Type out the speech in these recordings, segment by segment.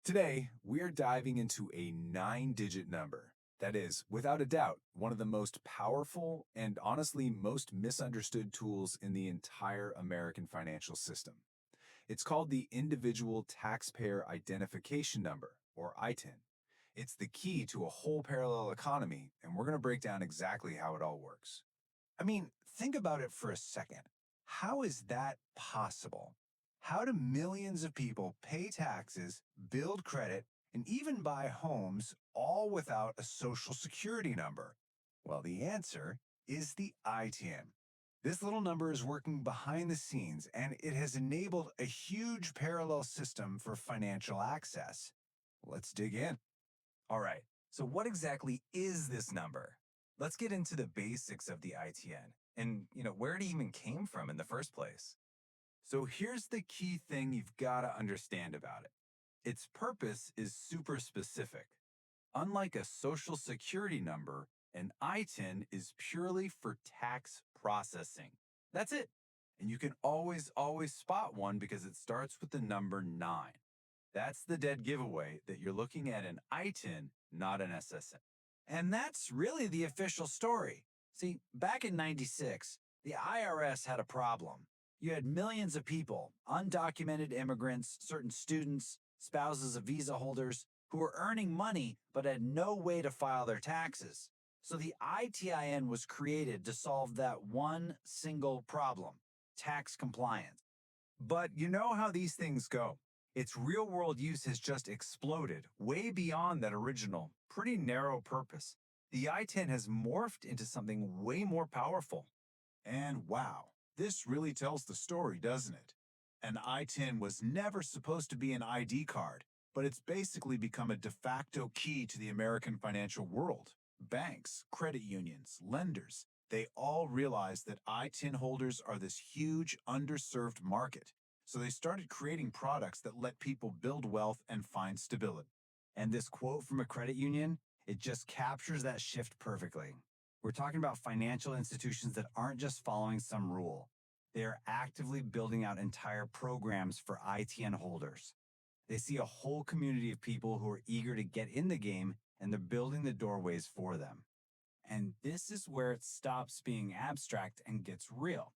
Today, we're diving into a 9-digit number that is, without a doubt, one of the most powerful and honestly most misunderstood tools in the entire American financial system. It's called the Individual Taxpayer Identification Number, or ITIN. It's the key to a whole parallel economy, and we're going to break down exactly how it all works. I mean, think about it for a second. How is that possible? How do millions of people pay taxes, build credit, and even buy homes all without a social security number? Well, the answer is the ITIN. This little number is working behind the scenes, and it has enabled a huge parallel system for financial access. Let's dig in. All right, so what exactly is this number? Let's get into the basics of the ITN and, where it even came from in the first place. So here's the key thing you've got to understand about it. Its purpose is super specific. Unlike a social security number, an ITIN is purely for tax processing. That's it. And you can always spot one because it starts with the number 9. That's the dead giveaway that you're looking at an ITIN, not an SSN. And that's really the official story. See, back in '96, the IRS had a problem. You had millions of people, undocumented immigrants, certain students, spouses of visa holders, who were earning money but had no way to file their taxes. So the ITIN was created to solve that one single problem, tax compliance. But you know how these things go. Its real-world use has just exploded, way beyond that original, pretty narrow purpose. The ITIN has morphed into something way more powerful. And wow, this really tells the story, doesn't it? An ITIN was never supposed to be an ID card, but it's basically become a de facto key to the American financial world. Banks, credit unions, lenders, they all realize that ITIN holders are this huge, underserved market. So they started creating products that let people build wealth and find stability. And this quote from a credit union, it just captures that shift perfectly. We're talking about financial institutions that aren't just following some rule. They are actively building out entire programs for ITN holders. They see a whole community of people who are eager to get in the game, and they're building the doorways for them. And this is where it stops being abstract and gets real.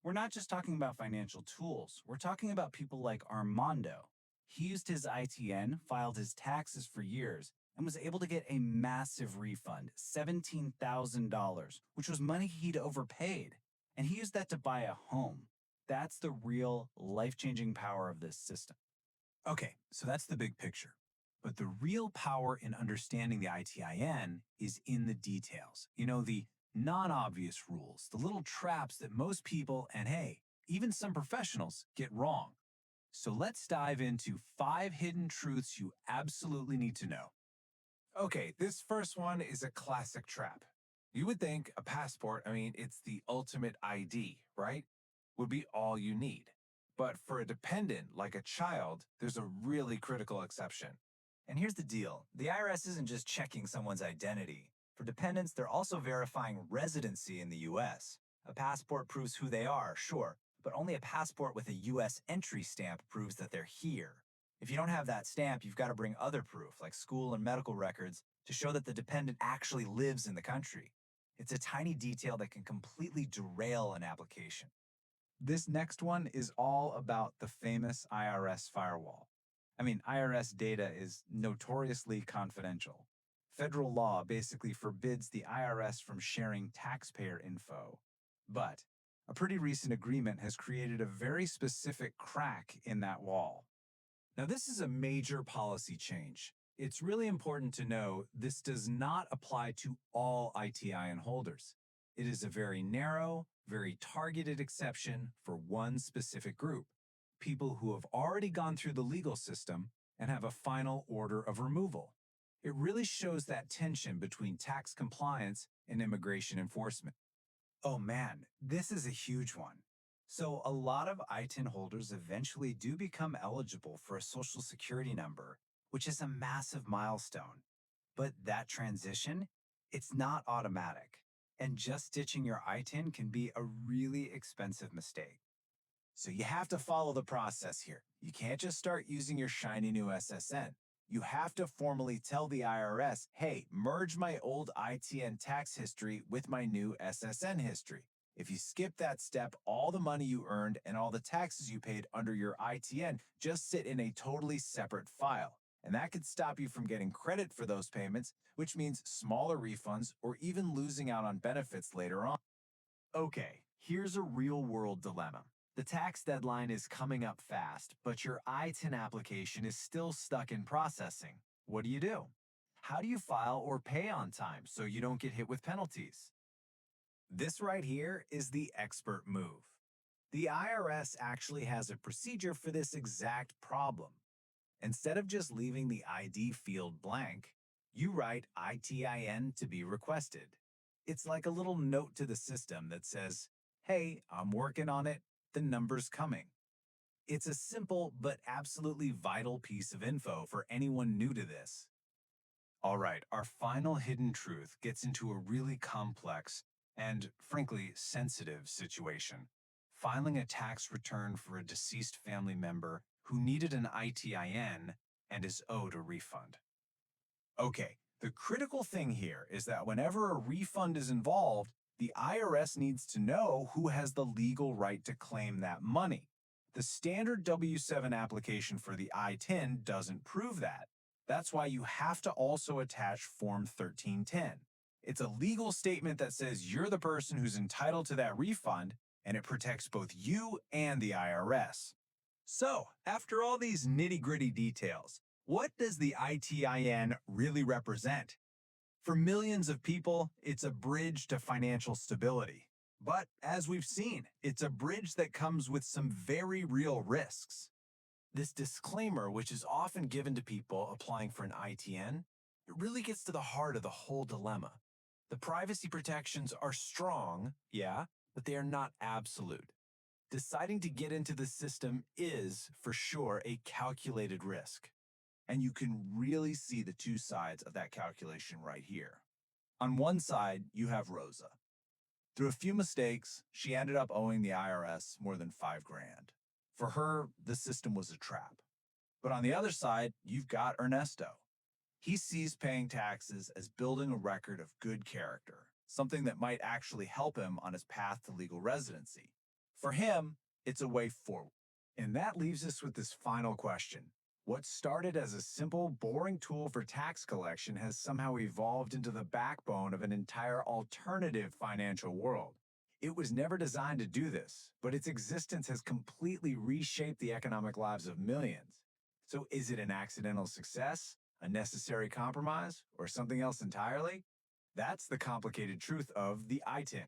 We're not just talking about financial tools. We're talking about people like Armando. He used his ITN, filed his taxes for years, and was able to get a massive refund, $17,000, which was money he'd overpaid. And he used that to buy a home. That's the real life-changing power of this system. Okay, so that's the big picture. But the real power in understanding the ITIN is in the details. The non-obvious rules, the little traps that most people, and hey, even some professionals, get wrong. So let's dive into 5 hidden truths you absolutely need to know. Okay, this first one is a classic trap. You would think a passport, it's the ultimate ID, right? Would be all you need. But for a dependent, like a child, there's a really critical exception. And here's the deal. The IRS isn't just checking someone's identity. For dependents, they're also verifying residency in the U.S. A passport proves who they are, sure, but only a passport with a U.S. entry stamp proves that they're here. If you don't have that stamp, you've got to bring other proof, like school and medical records, to show that the dependent actually lives in the country. It's a tiny detail that can completely derail an application. This next one is all about the famous IRS firewall. IRS data is notoriously confidential. Federal law basically forbids the IRS from sharing taxpayer info. But a pretty recent agreement has created a very specific crack in that wall. Now, this is a major policy change. It's really important to know this does not apply to all ITIN holders. It is a very narrow, very targeted exception for one specific group. People who have already gone through the legal system and have a final order of removal. It really shows that tension between tax compliance and immigration enforcement. Oh man, this is a huge one. So a lot of ITIN holders eventually do become eligible for a social security number, which is a massive milestone. But that transition, it's not automatic. And just ditching your ITIN can be a really expensive mistake. So you have to follow the process here. You can't just start using your shiny new SSN. you have to formally tell the IRS, hey, merge my old ITN tax history with my new SSN history. If you skip that step, all the money you earned and all the taxes you paid under your ITN just sit in a totally separate file. And that could stop you from getting credit for those payments, which means smaller refunds or even losing out on benefits later on. Okay, here's a real-world dilemma. The tax deadline is coming up fast, but your ITIN application is still stuck in processing. What do? How do you file or pay on time so you don't get hit with penalties? This right here is the expert move. The IRS actually has a procedure for this exact problem. Instead of just leaving the ID field blank, you write ITIN to be requested. It's like a little note to the system that says, hey, I'm working on it, the number's coming. It's a simple but absolutely vital piece of info for anyone new to this. All right, our final hidden truth gets into a really complex and, frankly, sensitive situation. Filing a tax return for a deceased family member who needed an ITIN and is owed a refund. Okay, the critical thing here is that whenever a refund is involved, the IRS needs to know who has the legal right to claim that money. The standard W-7 application for the ITIN doesn't prove that. That's why you have to also attach Form 1310. It's a legal statement that says you're the person who's entitled to that refund, and it protects both you and the IRS. So, after all these nitty-gritty details, what does the ITIN really represent? For millions of people, it's a bridge to financial stability. But as we've seen, it's a bridge that comes with some very real risks. This disclaimer, which is often given to people applying for an ITN, it really gets to the heart of the whole dilemma. The privacy protections are strong, yeah, but they are not absolute. Deciding to get into the system is, for sure, a calculated risk. And you can really see the two sides of that calculation right here. On one side, you have Rosa. Through a few mistakes, she ended up owing the IRS more than $5,000. For her, the system was a trap. But on the other side, you've got Ernesto. He sees paying taxes as building a record of good character, something that might actually help him on his path to legal residency. For him, it's a way forward. And that leaves us with this final question. What started as a simple, boring tool for tax collection has somehow evolved into the backbone of an entire alternative financial world. It was never designed to do this, but its existence has completely reshaped the economic lives of millions. So is it an accidental success, a necessary compromise, or something else entirely? That's the complicated truth of the ITIN.